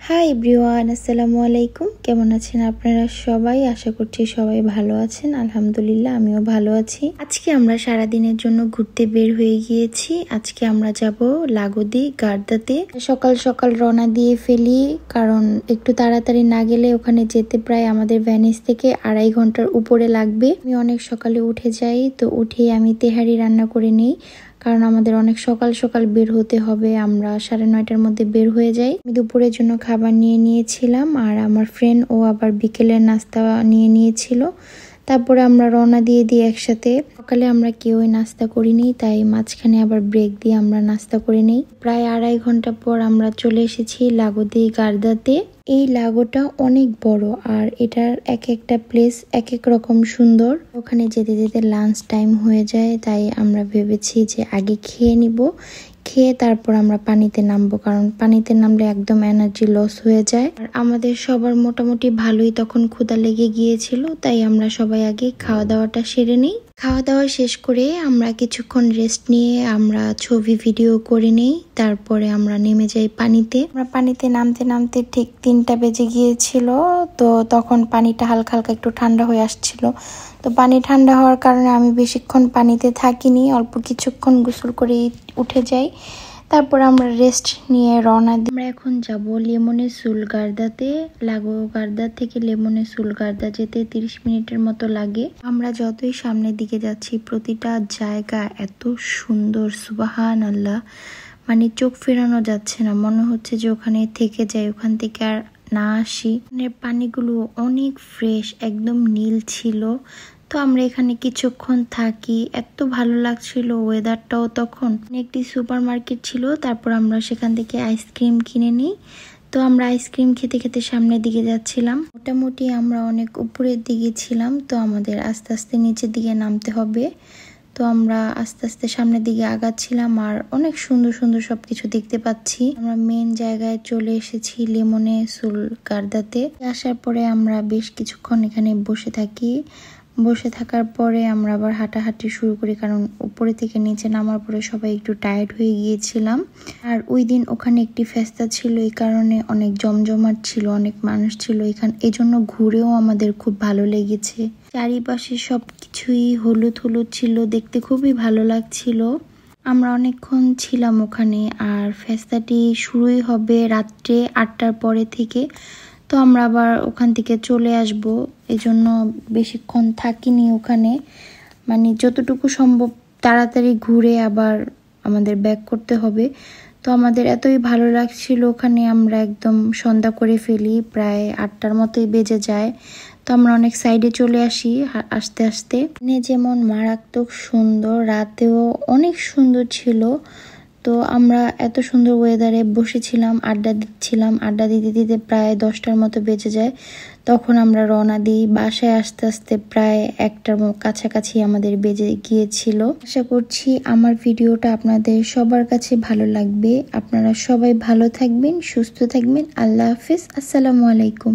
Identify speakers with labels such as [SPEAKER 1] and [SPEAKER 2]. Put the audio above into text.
[SPEAKER 1] Hi everyone, আসসালামু আলাইকুম। কেমন আছেন আপনারা সবাই? আশা করছি সবাই ভালো আছেন। আলহামদুলিল্লাহ, আমিও ভালো আছি। আজকে আমরা সারাদিনের জন্য ঘুরতে বের হয়ে গিয়েছি। আজকে আমরা যাব লাগোদি গার্দাতে। সকাল সকাল রওনা দিয়ে ফেলি, কারণ একটু তাড়াতাড়ি না গেলে ওখানে যেতে প্রায় আমাদের ভ্যানিস থেকে 2.5 ঘন্টার উপরে লাগবে। আমি অনেক সকালে উঠে যাই, তো উঠে আমি তেহারি রান্না করে নিই, কারণ আমাদের অনেক সকাল সকাল বের হতে হবে। আমরা 9:30টার মধ্যে বের হয়ে যাই। আমি দুপুরের জন্য খাবার নিয়ে নিয়েছিলাম, আর আমার ফ্রেন্ড ও আবার বিকেলের নাস্তা নিয়ে নিয়েছিল। তারপরে আমরা রওনা দিয়ে দিই একসাথে। সকালে আমরা কেউই নাস্তা করিনি, তাই মাঝখানে আবার ব্রেক দিয়ে আমরা নাস্তা করে নিই। প্রায় 2.5 ঘন্টা পর আমরা চলে এসেছি লাগোদি গার্দাতে। এই লাগোটা অনেক বড়, আর এটার এক একটা প্লেস এক এক রকম সুন্দর। ওখানে যেতে যেতে লাঞ্চ টাইম হয়ে যায়, তাই আমরা ভেবেছি যে আগে খেয়ে নিব, খেয়ে তারপর আমরা পানিতে নামবো, কারণ পানিতে নামলে একদম এনার্জি লস হয়ে যায়। আর আমাদের সবার মোটামুটি ভালোই তখন ক্ষুধা লেগে গিয়েছিল, তাই আমরা সবাই আগে খাওয়া দাওয়াটা সেরে নিই। খাওয়া দাওয়া শেষ করে আমরা কিছুক্ষণ রেস্ট নিয়ে আমরা ছবি ভিডিও করে নিই। তারপরে আমরা নেমে যাই পানিতে। আমরা পানিতে নামতে নামতে ঠিক 3টা বেজে গিয়েছিল, তো তখন পানিটা হালকা হালকা একটু ঠান্ডা হয়ে আসছিল। তো পানি ঠান্ডা হওয়ার কারণে আমি বেশিক্ষণ পানিতে থাকিনি, অল্প কিছুক্ষণ গোসল করে উঠে যাই। তারপর আমরা রেস্ট নিয়ে রওনা দিই। আমরা এখন যাব লেমনে সুল গার্দাতে। লাগো গার্দা থেকে লেমনে সুল গার্দা যেতে 30 মিনিটের মতো লাগে। আমরা যতই সামনের দিকে যাচ্ছি, প্রতিটা জায়গা এত সুন্দর, সুবহান আল্লাহ, মানে চোখ ফেরানো যাচ্ছে না, মনে হচ্ছে যে ওখানে থেকে যাই, ওখান থেকে আর না আসি। পানিগুলো অনেক ফ্রেশ, একদম নীল ছিল। তো আমরা এখানে কিছুক্ষণ থাকি, এত ভালো লাগছিল ওয়েদারটাও। তখন একটি সুপার মার্কেট ছিল, তারপর আমরা সেখান থেকে আইসক্রিম কিনে নিই। তো আমরা আইসক্রিম খেতে খেতে সামনের দিকে যাচ্ছিলাম। মোটামুটি আমরা অনেক উপরের দিকে ছিলাম, তো আমাদের আস্তে আস্তে নিচের দিকে নামতে হবে। তো আমরা আস্তে আস্তে সামনের দিকে আগাচ্ছিলাম, আর অনেক সুন্দর সুন্দর সবকিছু দেখতে পাচ্ছি। আমরা মেন জায়গায় চলে এসেছি, লেমনে সুল গার্দাতে। আসার পরে আমরা বেশ কিছুক্ষণ এখানে বসে থাকি। বসে থাকার পরে আমরা আবার হাঁটাহাঁটি শুরু করি, কারণ উপরে থেকে নিচে নামার পরে সবাই একটু টায়ার্ড হয়ে গিয়েছিলাম। আর ওই দিন ওখানে একটি ফেস্তা ছিল, এই কারণে অনেক জমজমাট ছিল, অনেক মানুষ ছিল এখানে, এজন্য ঘুরেও আমাদের খুব ভালো লেগেছে। চারিপাশে সবকিছুই হলুদ হলুদ ছিল, দেখতে খুবই ভালো লাগছিল। আমরা অনেকক্ষণ ছিলাম ওখানে, আর ফেস্তাটি শুরুই হবে রাত্রে 8টার পরে থেকে। তো আমরা আবার ওখান থেকে চলে আসব, এজন্য বেশিক্ষণ থাকিনি ওখানে। মানে যতটুকু সম্ভব তাড়াতাড়ি ঘুরে আবার আমাদের ব্যাক করতে হবে। তো আমাদের এতই ভালো লাগছিল ওখানে, আমরা একদম সন্ধ্যা করে ফেলি, প্রায় 8টার মতোই বেজে যায়। তো আমরা অনেক সাইডে চলে আসি আস্তে আস্তে। যেমন মারাত্মক সুন্দর, রাতেও অনেক সুন্দর ছিল। তো আমরা এত সুন্দর ওয়েদারে বসেছিলাম, আড্ডা দিচ্ছিলাম। আড্ডা দিতে দিতে প্রায় 10টার মতো বেজে যায়। তখন আমরা রওনা দিই। বাসায় আস্তে আস্তে প্রায় 1টার কাছাকাছি আমাদের বেজে গিয়েছিল। আশা করছি আমার ভিডিওটা আপনাদের সবার কাছে ভালো লাগবে। আপনারা সবাই ভালো থাকবেন, সুস্থ থাকবেন। আল্লাহ হাফিজ, আসসালামু আলাইকুম।